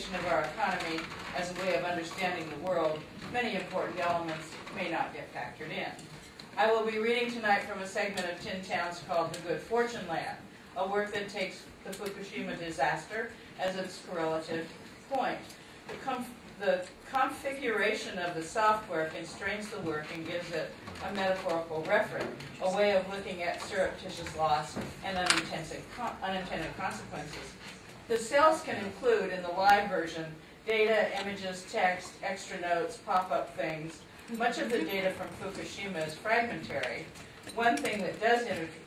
foundation of our economy as a way of understanding the world, many important elements may not get factored in. I will be reading tonight from a segment of Tin Towns called The Good Fortune Land, a work that takes the Fukushima disaster as its correlative point. The configuration of the software constrains the work and gives it a metaphorical reference, a way of looking at surreptitious loss and unintended consequences. The cells can include, in the live version, data, images, text, extra notes, pop-up things. Much of the data from Fukushima is fragmentary. One thing that does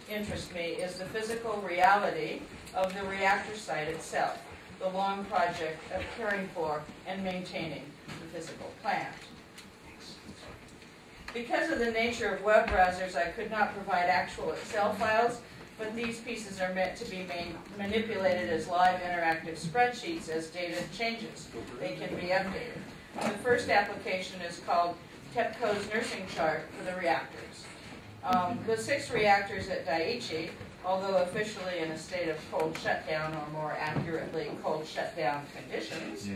interest me is the physical reality of the reactor site itself, the long project of caring for and maintaining the physical plant. Because of the nature of web browsers, I could not provide actual Excel files, but these pieces are meant to be manipulated as live interactive spreadsheets as data changes. They can be updated. The first application is called TEPCO's nursing chart for the reactors. The 6 reactors at Daiichi, although officially in a state of cold shutdown, or more accurately, cold shutdown conditions,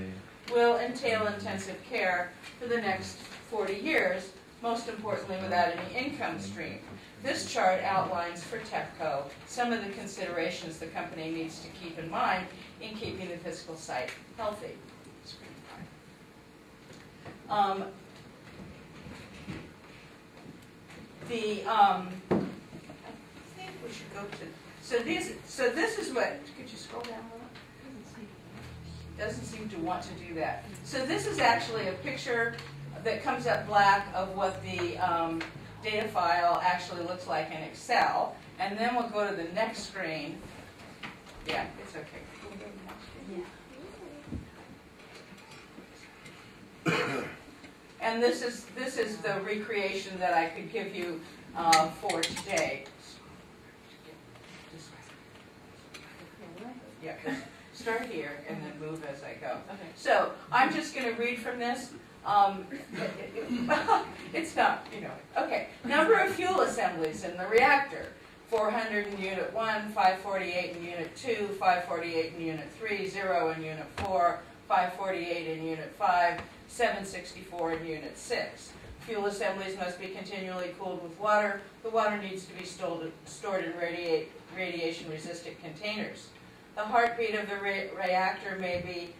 will entail intensive care for the next 40 years, most importantly without any income stream. This chart outlines for TEPCO some of the considerations the company needs to keep in mind in keeping the physical site healthy. I think we should go to, so this is what, could you scroll down a little? Doesn't seem to want to do that. So this is actually a picture that comes up black of what the data file actually looks like in Excel. And then we'll go to the next screen. Yeah, it's okay. We'll go to the next screen. And this is the recreation that I could give you for today. Yeah, start here and then move as I go. Okay. So I'm just going to read from this. It's not, Okay. Number of fuel assemblies in the reactor. 400 in Unit 1, 548 in Unit 2, 548 in Unit 3, 0 in Unit 4, 548 in Unit 5, 764 in Unit 6. Fuel assemblies must be continually cooled with water. The water needs to be stored in radiation-resistant containers. The heartbeat of the reactor may be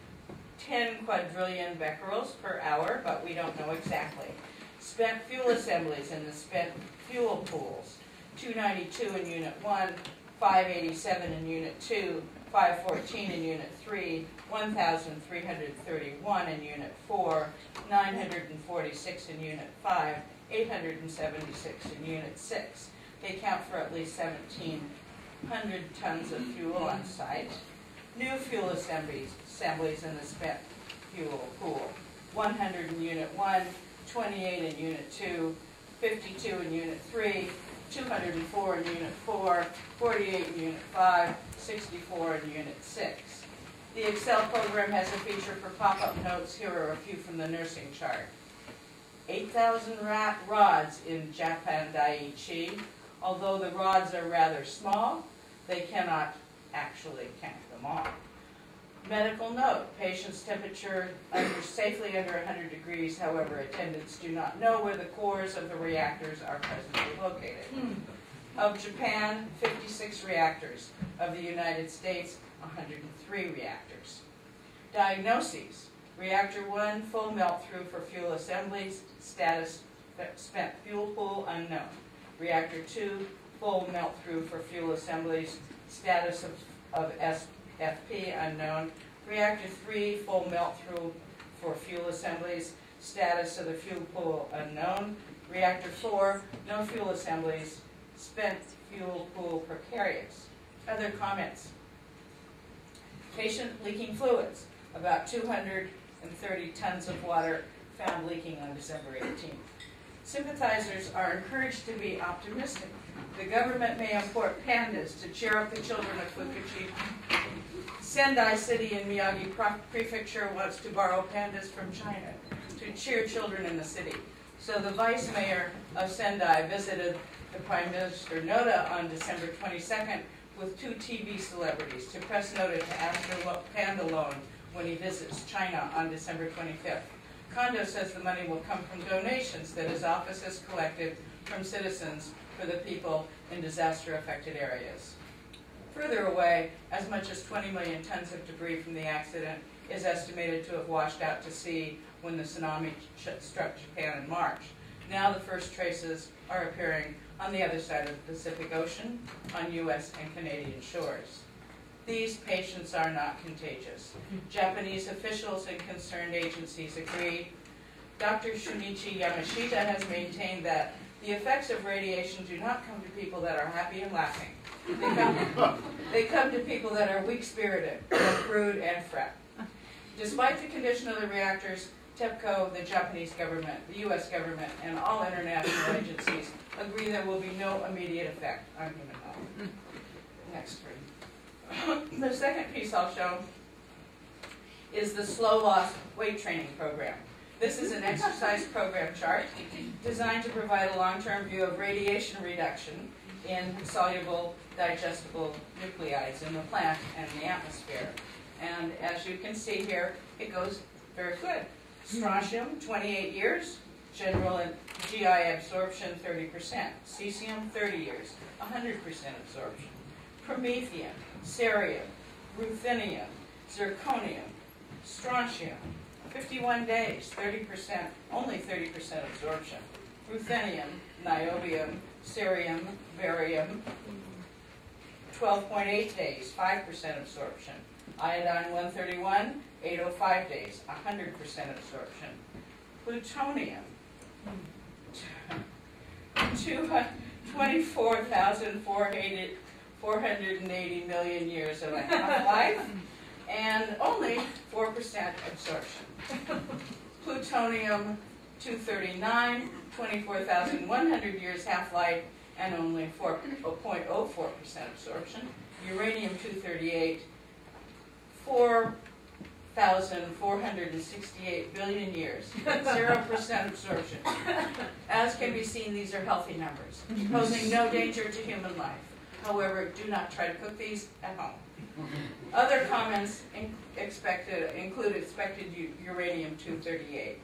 10 quadrillion becquerels per hour, but we don't know exactly. Spent fuel assemblies in the spent fuel pools. 292 in Unit 1, 587 in Unit 2, 514 in Unit 3, 1,331 in Unit 4, 946 in Unit 5, 876 in Unit 6. They count for at least 1,700 tons of fuel on site. New fuel assemblies in the spent fuel pool. 100 in Unit 1, 28 in Unit 2, 52 in Unit 3, 204 in Unit 4, 48 in Unit 5, 64 in Unit 6. The Excel program has a feature for pop-up notes. Here are a few from the nursing chart. 8,000 rods in Japan Daiichi. Although the rods are rather small, they cannot actually count them all. Medical note, patient's temperature safely under 100 degrees, however, attendants do not know where the cores of the reactors are presently located. Of Japan, 56 reactors. Of the United States, 103 reactors. Diagnoses, reactor 1, full melt-through for fuel assemblies, status spent fuel pool unknown. Reactor 2, full melt-through for fuel assemblies, status of FP unknown. Reactor 3, full melt-through for fuel assemblies, status of the fuel pool unknown. Reactor 4, no fuel assemblies, spent fuel pool precarious. Other comments? Patient leaking fluids, about 230 tons of water found leaking on December 18th. Sympathizers are encouraged to be optimistic. The government may import pandas to cheer up the children of Fukushima. Sendai City in Miyagi Prefecture wants to borrow pandas from China to cheer children in the city. So the vice mayor of Sendai visited the Prime Minister Noda on December 22nd with 2 TV celebrities to press Noda to ask her what panda loan when he visits China on December 25th. Kondo says the money will come from donations that his office has collected from citizens for the people in disaster-affected areas. Further away, as much as 20 million tons of debris from the accident is estimated to have washed out to sea when the tsunami struck Japan in March. Now the first traces are appearing on the other side of the Pacific Ocean, on U.S. and Canadian shores. These patients are not contagious. Japanese officials and concerned agencies agree. Dr. Shunichi Yamashita has maintained that the effects of radiation do not come to people that are happy and laughing. They come to people that are weak-spirited, that brood and fret. Despite the condition of the reactors, TEPCO, the Japanese government, the U.S. government, and all international agencies agree there will be no immediate effect on human health. Next three. The second piece I'll show is the slow loss weight training program. This is an exercise program chart designed to provide a long-term view of radiation reduction in soluble, digestible nuclides in the plant and the atmosphere. And as you can see here, it goes very good. Strontium, 28 years, general and GI absorption 30%. Cesium, 30 years, 100% absorption. Promethium, cerium, ruthenium, zirconium, strontium, 51 days, 30%, only 30% absorption. Ruthenium, niobium, cerium, barium, 12.8 days, 5% absorption. Iodine 131, 805 days, 100% absorption. Plutonium, 24,480 million years of a half-life, and only 4% absorption. Plutonium 239, 24,100 years half-life, and only 0.04% absorption. Uranium 238, 4,468 billion years, 0% absorption. As can be seen, these are healthy numbers, posing no danger to human life. However, do not try to cook these at home. Other comments include expected uranium-238.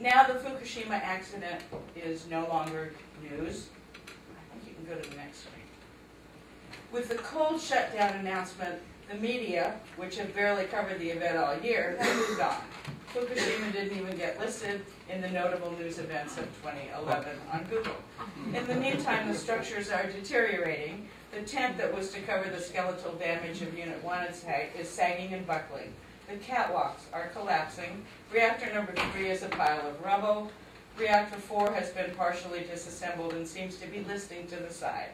Now the Fukushima accident is no longer news. I think you can go to the next one. With the cold shutdown announcement, the media, which have barely covered the event all year, have moved on. Fukushima didn't even get listed in the notable news events of 2011 on Google. In the meantime, the structures are deteriorating. The tent that was to cover the skeletal damage of Unit 1 is sagging and buckling. The catwalks are collapsing. Reactor number 3 is a pile of rubble. Reactor 4 has been partially disassembled and seems to be listing to the side.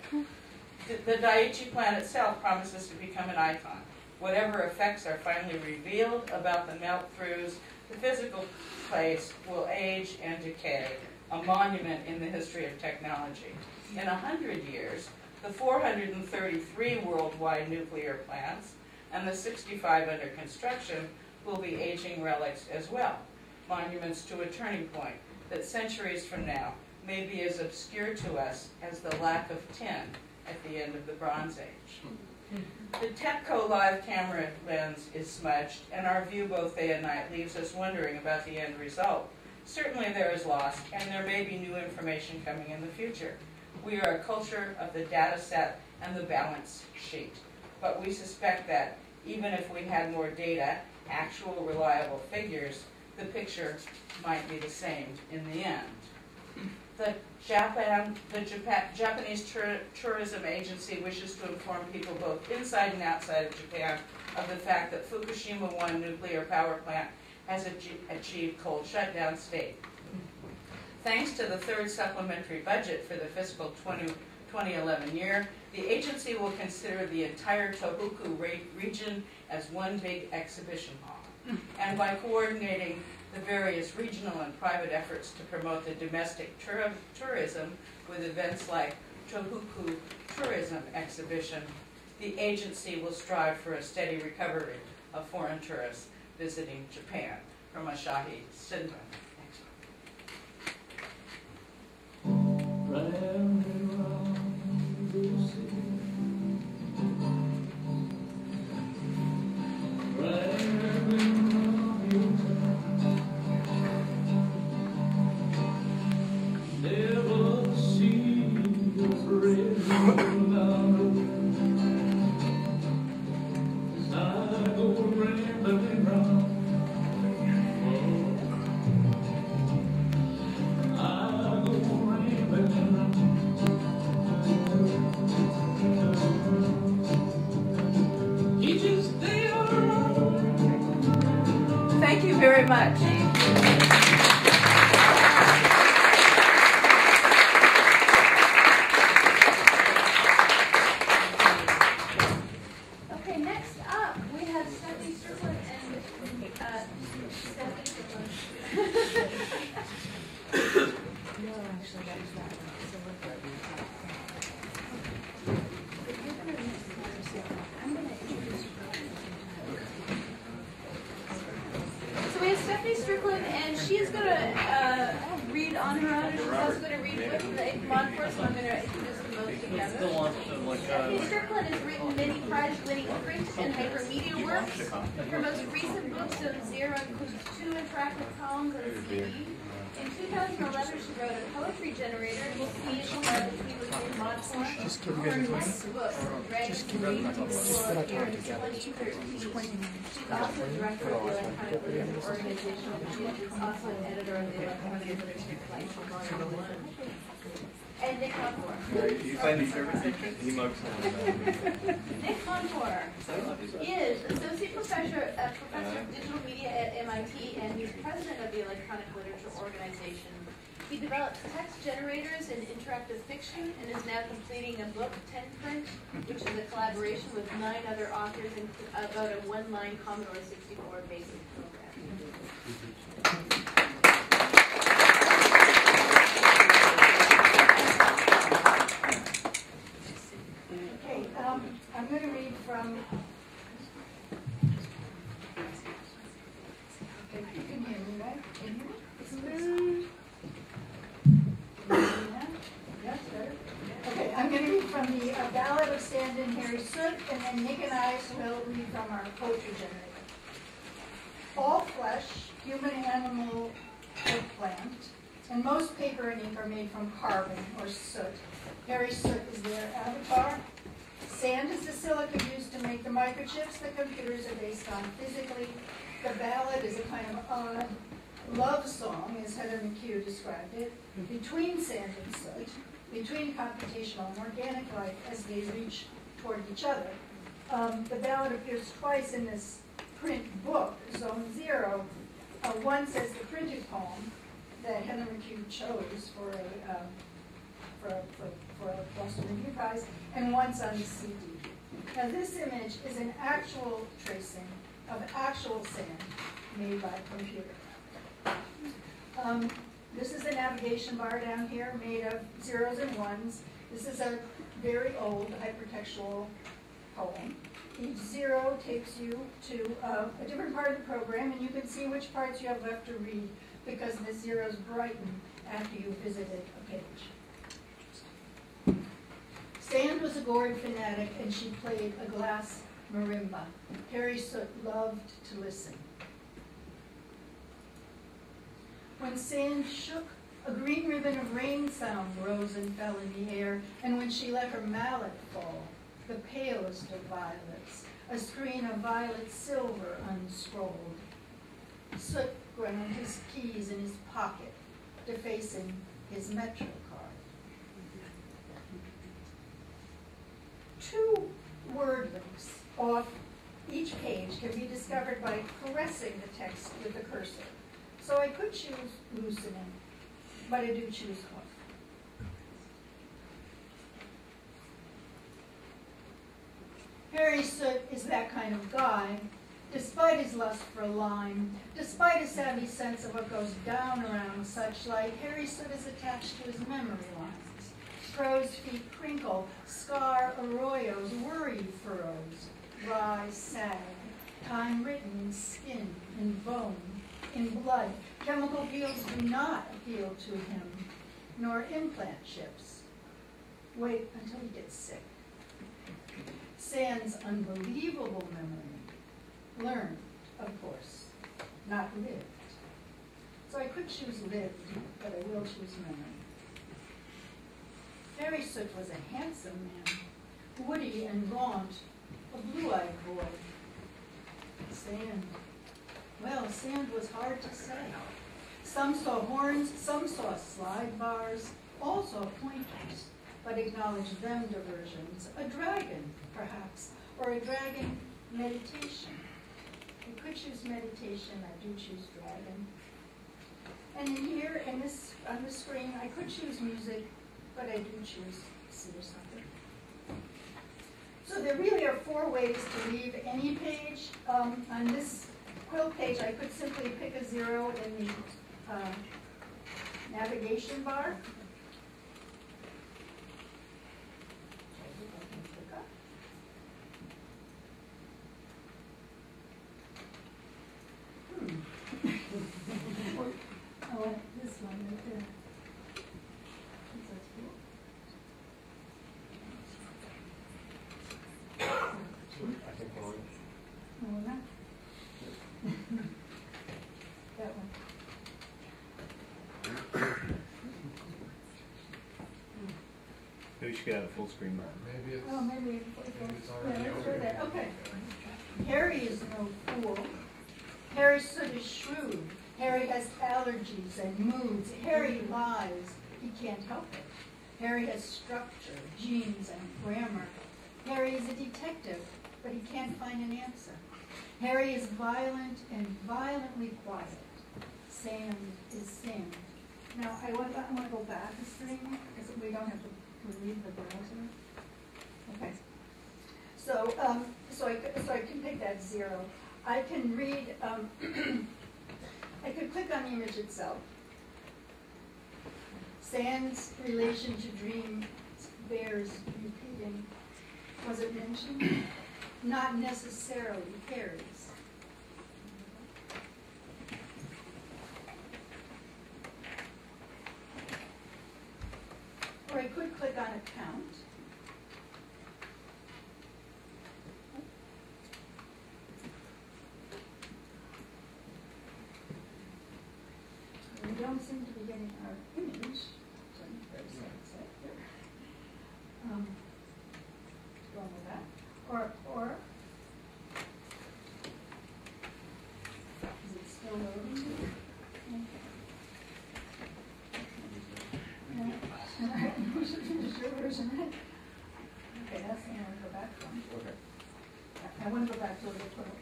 The Daiichi plant itself promises to become an icon. Whatever effects are finally revealed about the melt-throughs, the physical place will age and decay, a monument in the history of technology. In 100 years, the 433 worldwide nuclear plants and the 65 under construction will be aging relics as well, monuments to a turning point that centuries from now may be as obscure to us as the lack of tin at the end of the Bronze Age. The TEPCO live camera lens is smudged, and our view both day and night leaves us wondering about the end result. Certainly there is loss, and there may be new information coming in the future. We are a culture of the data set and the balance sheet, but we suspect that even if we had more data, actual reliable figures, the picture might be the same in the end. The Japanese Tourism Agency wishes to inform people both inside and outside of Japan of the fact that Fukushima 1 nuclear power plant has achieved cold shutdown state. Thanks to the third supplementary budget for the fiscal 2011 year, the agency will consider the entire Tohoku region as one big exhibition hall. And by coordinating the various regional and private efforts to promote the domestic tourism with events like Tohoku Tourism Exhibition, the agency will strive for a steady recovery of foreign tourists visiting Japan. From Asahi Shimbun. Next one. Thank you very much. Okay, next up we have Stephanie Strickland and Stephanie Strickland. So we have Stephanie Strickland, and she is going to read on her own. She's also going to read with the Mod course, and I'm going to introduce them both together. Stephanie Strickland has written many prize-winning print and hypermedia works. Her most recent book, Zone Zero, includes 2 interactive poems and a CD. In 2011, she wrote a poetry generator, Speech by the People Mod form. Her next book, Dragons and Readings, will appear in 2013. She's also director of the Electronic Literature Organization, and she is also an editor of the Electronic Literature Collection. And Nick Contour. You find these services? Nick Contour is Associate Professor of Digital Media at MIT, and he's President of the Electronic Literature Organization. He develops text generators in interactive fiction and is now completing a book, 10 Print, which is a collaboration with 9 other authors about a one-line Commodore 64 basic program. I'm going to read from, okay, you can hear me, right? Can you hear me? Yes, better? Okay, I'm going to read from the Ballad of Sand and Harry Soot, and then Nick and I will read from our poetry generator. All flesh, human, animal, or plant, and most paper and ink are made from carbon or soot. Harry Soot is their avatar. Sand is the silica used to make the microchips that computers are based on physically. The ballad is a kind of odd love song, as Heather McHugh described it, between sand and soot, between computational and organic life as they reach toward each other. The ballad appears twice in this print book, Zone Zero. Once as the printed poem that Heather McHugh chose for a Boston Review Prize, and once on the CD. Now this image is an actual tracing of actual sand made by a computer. This is a navigation bar down here made of zeros and ones. This is a very old hypertextual poem. Each zero takes you to a different part of the program, and you can see which parts you have left to read because the zeros brighten after you visited a page. Sand was a gourd fanatic, and she played a glass marimba. Harry Soot loved to listen. When sand shook, a green ribbon of rain sound rose and fell in the air, and when she let her mallet fall, the palest of violets, a screen of violet silver unscrolled. Soot ground his keys in his pocket, defacing his Metro card. 2 word links off each page can be discovered by caressing the text with the cursor. So I could choose loosening, but I do choose off. Harry Soot is that kind of guy. Despite his lust for line, despite a savvy sense of what goes down around such light, Harry Soot is attached to his memory lines. Crow's feet crinkle, scar arroyos, worry furrows, rise, sag, time written in skin, in bone, in blood. Chemical peels do not appeal to him, nor implant chips. Wait until he gets sick. Sand's unbelievable memory, learned, of course, not lived. So I could choose lived, but I will choose memory. Harry Soot was a handsome man, woody and gaunt, a blue-eyed boy. Sand. Well, sand was hard to say. Some saw horns, some saw slide bars, all saw pointers, but acknowledged them diversions. A dragon, perhaps, or a dragon meditation. It could choose meditation, I do choose dragon. And in here, in this, on the screen, I could choose music, but I do choose sea or something. So there really are 4 ways to leave any page. On this quill page, I could simply pick a 0 in the navigation bar. Oh, this one right there. That's cool. I think we're No, we're not. That one. maybe you should get out of full screen. Maybe it's, Oh, maybe. maybe it's already Yeah, let's over. try that. Okay. Harry is no fool. Harry Soot is shrewd. Harry has allergies and moods. Harry lies. He can't help it. Harry has structure, genes, and grammar. Harry is a detective, but he can't find an answer. Harry is violent and violently quiet. Sam is Sam. Now, I want to go back a screen, because we don't have to leave the browser. Okay. So, I can pick that 0. I can read, I could click on the image itself. Sand's relation to dream bears repeating. Was it mentioned? Not necessarily Harry's. Or I could click on account. We don't seem to be getting our image. So I'm very sad here. Going with that. Or is it still loading? Okay, that's the one I want to go back from. Okay. I want to go back to the quotes.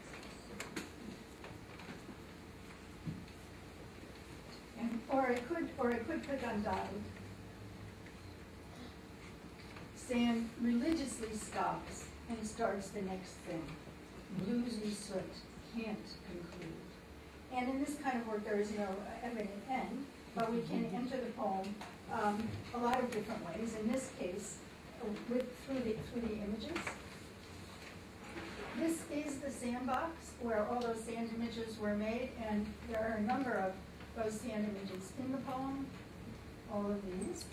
Or I could click on died. Sam religiously stops and starts the next thing. Bluesy soot can't conclude. And in this kind of work, there is no evident end, but we can enter the poem a lot of different ways. In this case, through the images. This is the sandbox where all those sand images were made, and there are a number of those sand images in the poem, all of these.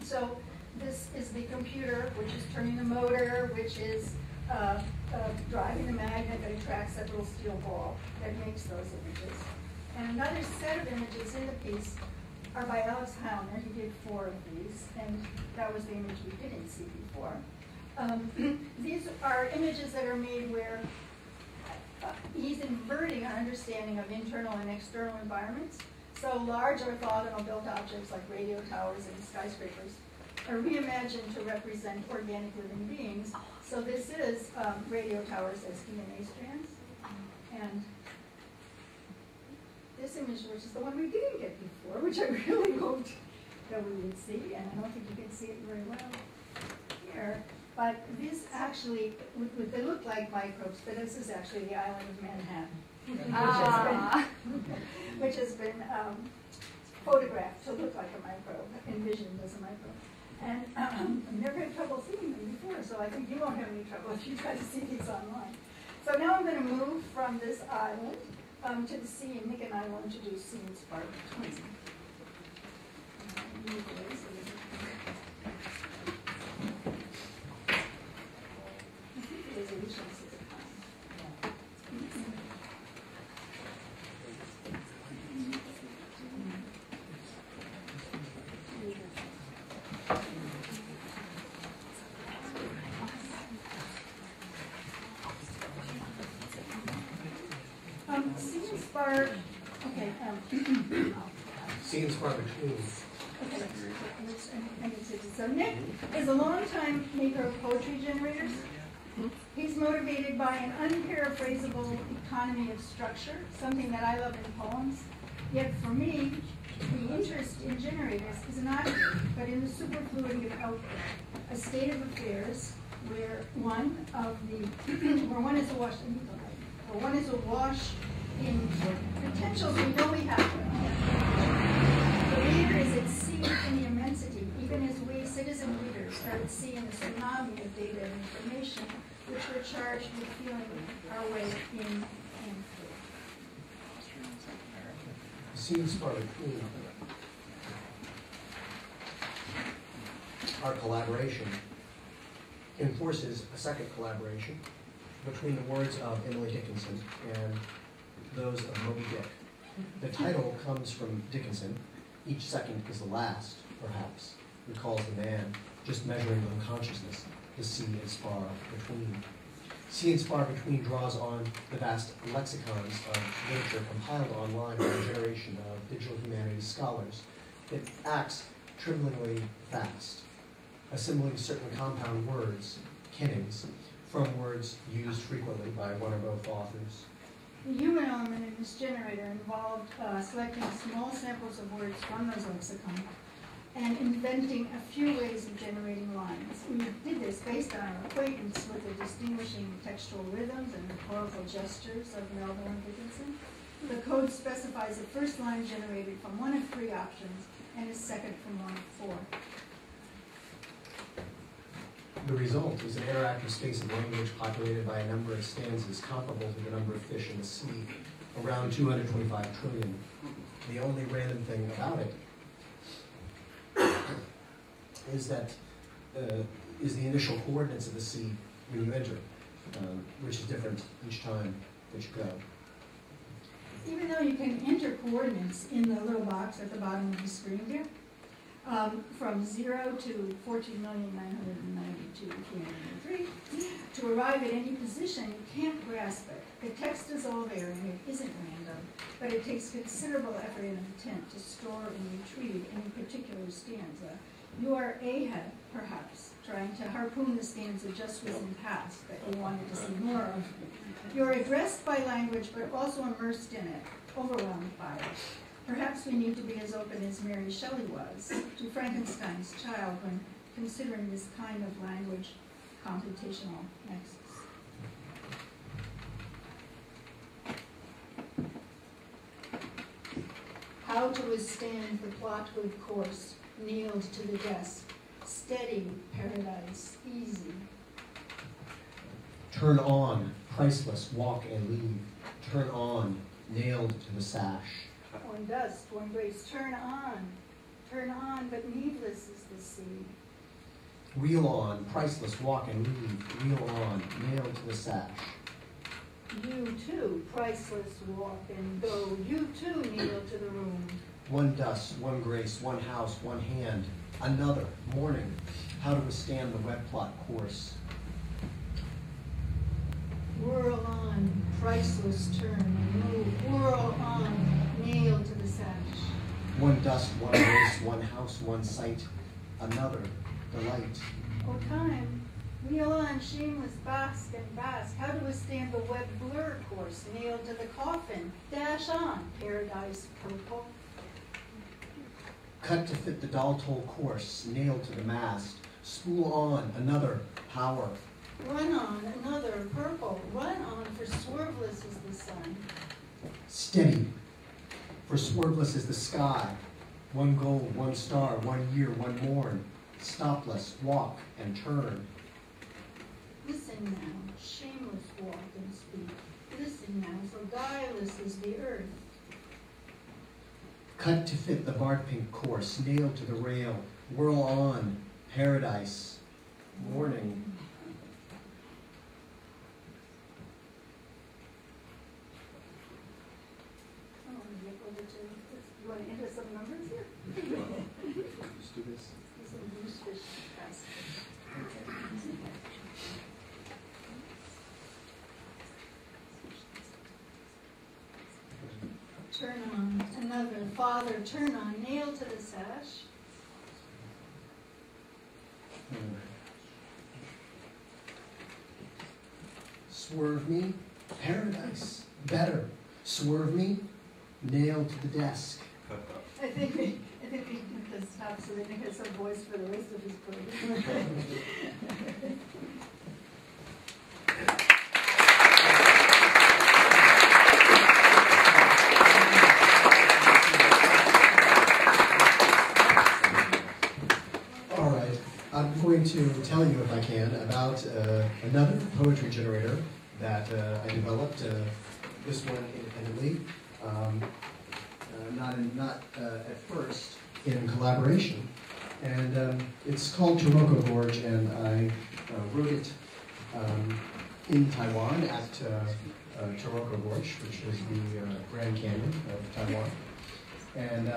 So this is the computer, which is turning the motor, which is driving the magnet that attracts that little steel ball that makes those images. And another set of images in the piece are by Alex Howner. He did 4 of these, and that was the image we didn't see before. These are images that are made where he's inverting our understanding of internal and external environments. So large orthogonal built objects like radio towers and skyscrapers are reimagined to represent organic living beings. So this is radio towers as DNA strands. And this image, which is the one we didn't get before, which I really hoped that we would see, and I don't think you can see it very well here. But these actually, they look like microbes, but this is actually the island of Manhattan, which has been photographed to look like a microbe, envisioned as a microbe. And I've never had trouble seeing them before, so I think you won't have any trouble if you try to see these online. So now I'm going to move from this island to the sea, and Nick and I will introduce sea and spark between. Sea and spark, okay. Sea and spark between. Okay. So Nick is a longtime maker of poetry generators. He's motivated by an unparaphrasable economy of structure, something that I love in poems. Yet for me, the interest in generators is not here, but in the superfluity of output, a state of affairs where one is awash in potentials we know we have. The reader is at sea in the immensity, even as we, citizen readers, are at sea in a tsunami of data and information, which we're charged with feeling our way in and through. Scenes for between our collaboration enforces a second collaboration between the words of Emily Dickinson and those of Moby Dick. The title comes from Dickinson. Each second is the last, perhaps, recalls the man just measuring unconsciousness. The sea is far between. Sea is far between draws on the vast lexicons of literature compiled online by a generation of digital humanities scholars. It acts tremblingly fast, assembling certain compound words, kennings, from words used frequently by one or both authors. The human element in this generator involved selecting small samples of words from those lexicons and inventing a few ways of generating lines. We did this based on our acquaintance with the distinguishing textual rhythms and rhetorical gestures of Melville and Dickinson. The code specifies a first line generated from one of three options and a second from one of four. The result is an interactive space of language populated by a number of stanzas comparable to the number of fish in the sea, around 225 trillion. The only random thing about it is that is the initial coordinates of the sea when you enter, which is different each time that you go. Even though you can enter coordinates in the little box at the bottom of the screen here, from 0 to 14,992,303, to arrive at any position, you can't grasp it. The text is all there and it isn't random, but it takes considerable effort and intent to store and retrieve any particular stanza. You are Ahab, perhaps, trying to harpoon the stanza just whizzing past that you wanted to see more of. You're addressed by language, but also immersed in it, overwhelmed by it. Perhaps we need to be as open as Mary Shelley was to Frankenstein's child when considering this kind of language computational nexus. How to withstand the plotwood course, nailed to the desk, steady, paradise, easy. Turn on, priceless, walk and leave. Turn on, nailed to the sash. One dust, one grace, turn on, but needless is the sea. Reel on, priceless, walk and leave. Reel on, nailed to the sash. You too, priceless, walk and go. You too, kneel to the room. One dust, one grace, one house, one hand. Another, morning. How to withstand the web plot course. Whirl on, priceless, turn and move. Whirl on, nailed to the sash. One dust, one grace, one house, one sight. Another, delight. Oh, time. Wheel on, shameless, bask and bask. How to withstand the web blur course, nailed to the coffin. Dash on, paradise purple. Cut to fit the doll toll course, nailed to the mast. Spool on, another, power. Run on, another, purple. Run on, for swerveless is the sun. Steady, for swerveless is the sky. One goal, one star, one year, one morn. Stopless, walk and turn. Listen now, shameless walk and speak. Listen now, for guileless is the earth. Cut to fit the bark pink course, nailed to the rail. Whirl on, paradise, morning. You want to enter some numbers here? Let's do this. Some goosefish fast. Turn on, another, father, turn on, nail to the sash. Swerve me, paradise. Better, swerve me, nailed to the desk. I think we need to stop so that Nick has some voice for the rest of his program. All right, I'm going to tell you, if I can, about another poetry generator that I developed. This one independently, not at first in collaboration, and it's called Taroko Gorge, and I wrote it in Taiwan at Taroko Gorge, which is the Grand Canyon of Taiwan, and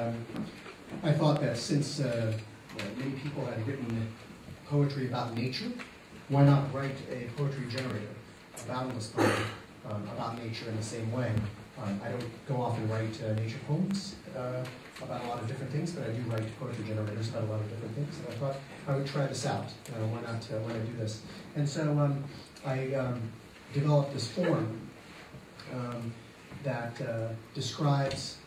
I thought that since many people had written poetry about nature, why not write a poetry generator, a boundless poem about nature in the same way. I don't go off and write nature poems about a lot of different things, but I do write poetry generators about a lot of different things, and I thought I would try this out. Why not do this? And so I developed this form that describes,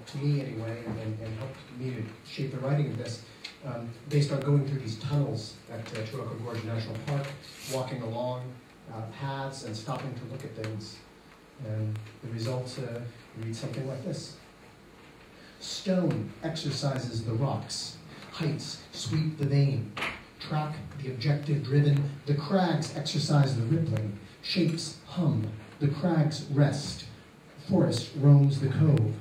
to me anyway, and helped me to shape the writing of this, based on going through these tunnels at Taroko Gorge National Park, walking along paths and stopping to look at things. And the result reads something like this. Stone exercises the rocks, heights sweep the vein, track the objective driven, the crags exercise the rippling, shapes hum, the crags rest, forest roams the cove,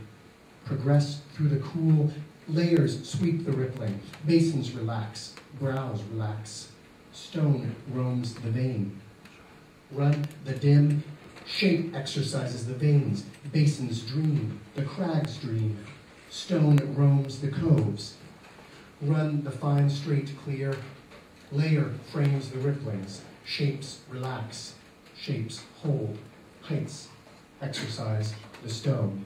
progress through the cool, layers sweep the rippling, basins relax, brows relax, stone roams the vein. Run the dim, shape exercises the veins, basins dream, the crags dream, stone roams the coves. Run the fine, straight, clear, layer frames the ripplings, shapes relax, shapes hold, heights exercise the stone.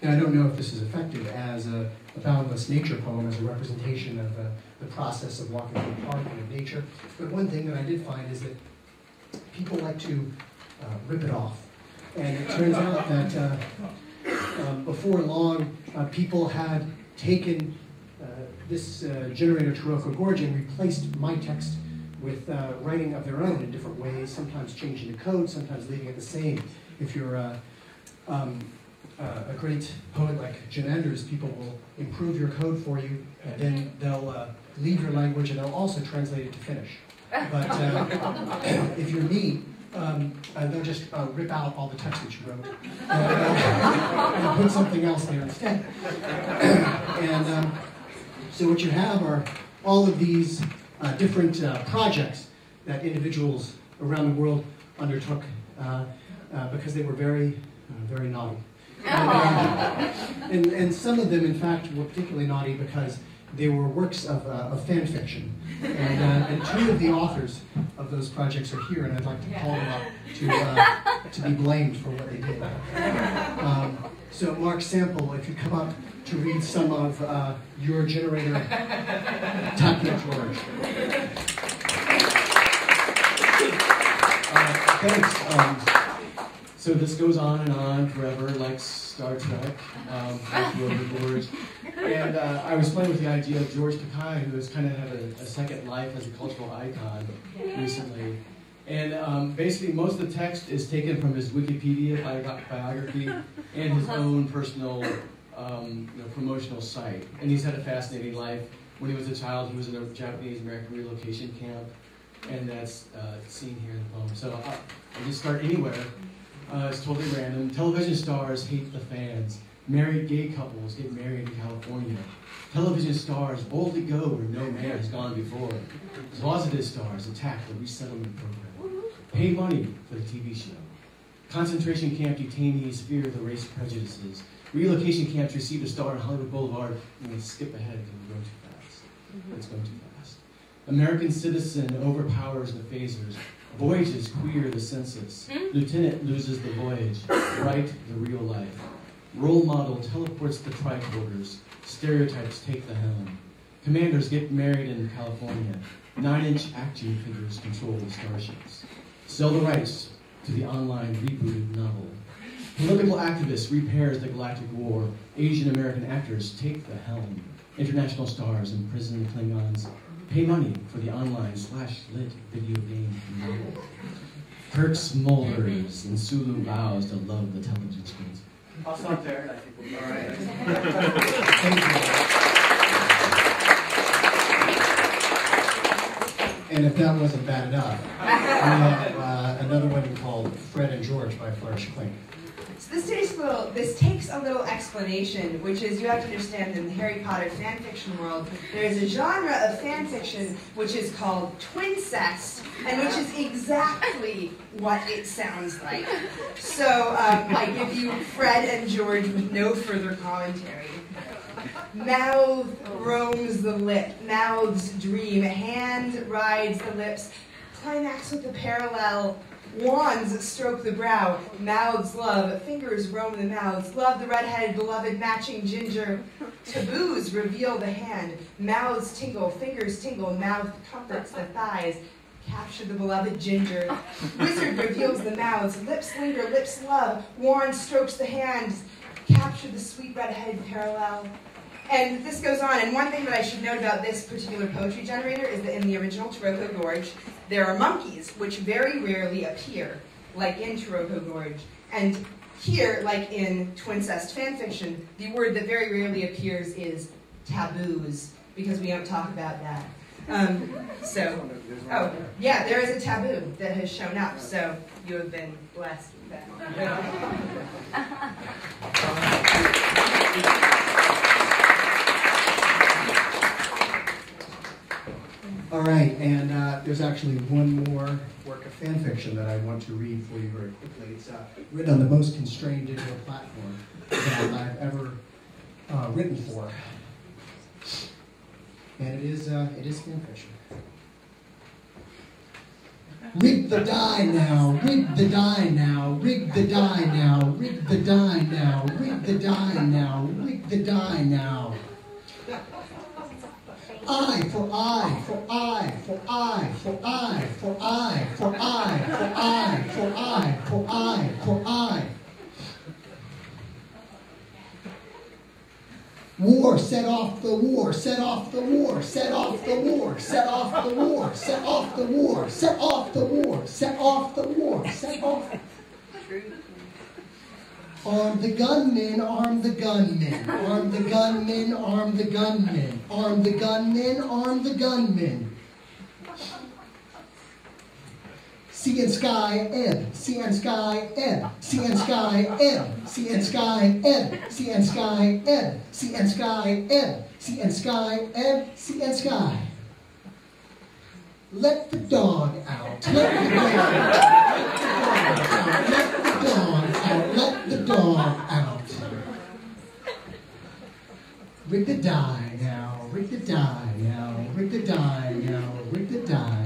Now, I don't know if this is effective as a boundless nature poem, as a representation of the process of walking through the park and of nature, but one thing that I did find is that people like to rip it off. And it turns out that before long, people had taken this generator Taroko Gorge and replaced my text with writing of their own in different ways, sometimes changing the code, sometimes leaving it the same. If you're a great poet like Jim Anders, people will improve your code for you, and then they'll leave your language and they'll also translate it to Finnish. But if you're me, they'll just rip out all the text that you wrote and put something else there instead. And so what you have are all of these different projects that individuals around the world undertook because they were very, very naughty. And some of them, in fact, were particularly naughty because they were works of fan fiction. And two of the authors of those projects are here, and I'd like to call them up to be blamed for what they did. So Mark Sample, if you come up to read some of your generator, Kathi George. Thanks. So this goes on and on forever, like Star Trek, like Gorge. And I was playing with the idea of George Takei, who has kind of had a second life as a cultural icon recently. And basically, most of the text is taken from his Wikipedia biography and his own personal promotional site. And he's had a fascinating life. When he was a child, he was in a Japanese-American relocation camp, and that's seen here in the poem. So I'll just start anywhere. It's totally random. Television stars hate the fans. Married gay couples get married in California. Television stars boldly go where no man has gone before. Closeted stars attack the resettlement program. Pay money for the TV show. Concentration camp detainees fear the race prejudices. Relocation camps receive a star on Hollywood Boulevard, and they skip ahead because we're going too fast. It's going too fast. American citizen overpowers the phasers. Voyages queer the census. Lieutenant loses the voyage. Write the real life. Role model teleports the tricorders. Stereotypes take the helm. Commanders get married in California. 9-inch action figures control the starships. sell the rights to the online rebooted novel. Political activist repairs the galactic war. Asian American actors take the helm. International stars imprison Klingons. Pay money for the online /lit video game novel. Kirk smolders and Sulu vows to love the television screens. I'll stop there, and I think we'll be all right. And if that wasn't bad enough, we have another one called Fred and George by Flourish Clink. So this takes a little explanation, which is you have to understand in the Harry Potter fan fiction world, there's a genre of fan fiction which is called twincest, and which is exactly what it sounds like. So I give you Fred and George with no further commentary. Mouth roams the lip, mouths dream, hand rides the lips, climax with the parallel. Wands stroke the brow, mouths love, fingers roam the mouths, love the redhead, beloved matching ginger. Taboos reveal the hand, mouths tingle, fingers tingle, mouth comforts the thighs. Capture the beloved ginger. Wizard reveals the mouths, lips linger, lips love, wand strokes the hands. Capture the sweet redhead parallel. And this goes on, and one thing that I should note about this particular poetry generator is that in the original Taroko Gorge, there are monkeys, which very rarely appear, like in Taroko Gorge. And here, like in twincest fanfiction, the word that very rarely appears is taboos, because we don't talk about that. Yeah, there is a taboo that has shown up, so you have been blessed with that. All right, and there's actually one more work of fan fiction that I want to read for you very quickly. It's written on the most constrained digital platform that I've ever written for. And it is fan fiction. Rig the die now, rig the die now, rig the die now, rig the die now, rig the die now, rig the die now. I for I, for I, for I, for I, for I, for I, for I, for I, for I, for I. War, set off the war, set off the war, set off the war, set off the war, set off the war, set off the war, set off the war, set off. Arm the gunmen, arm the gunmen, arm the gunmen, arm the gunmen, arm the gunmen, arm the gunmen. Sea and sky ebb, sea and sky ebb, sea and sky ebb, sea and sky ebb, sea and sky ebb, sea and sky ebb, sea and sky ebb, sea and sky. Let the dog out, let the dog out, let the dog out. Rig the die now, rig the die now, rig the die now, rig the die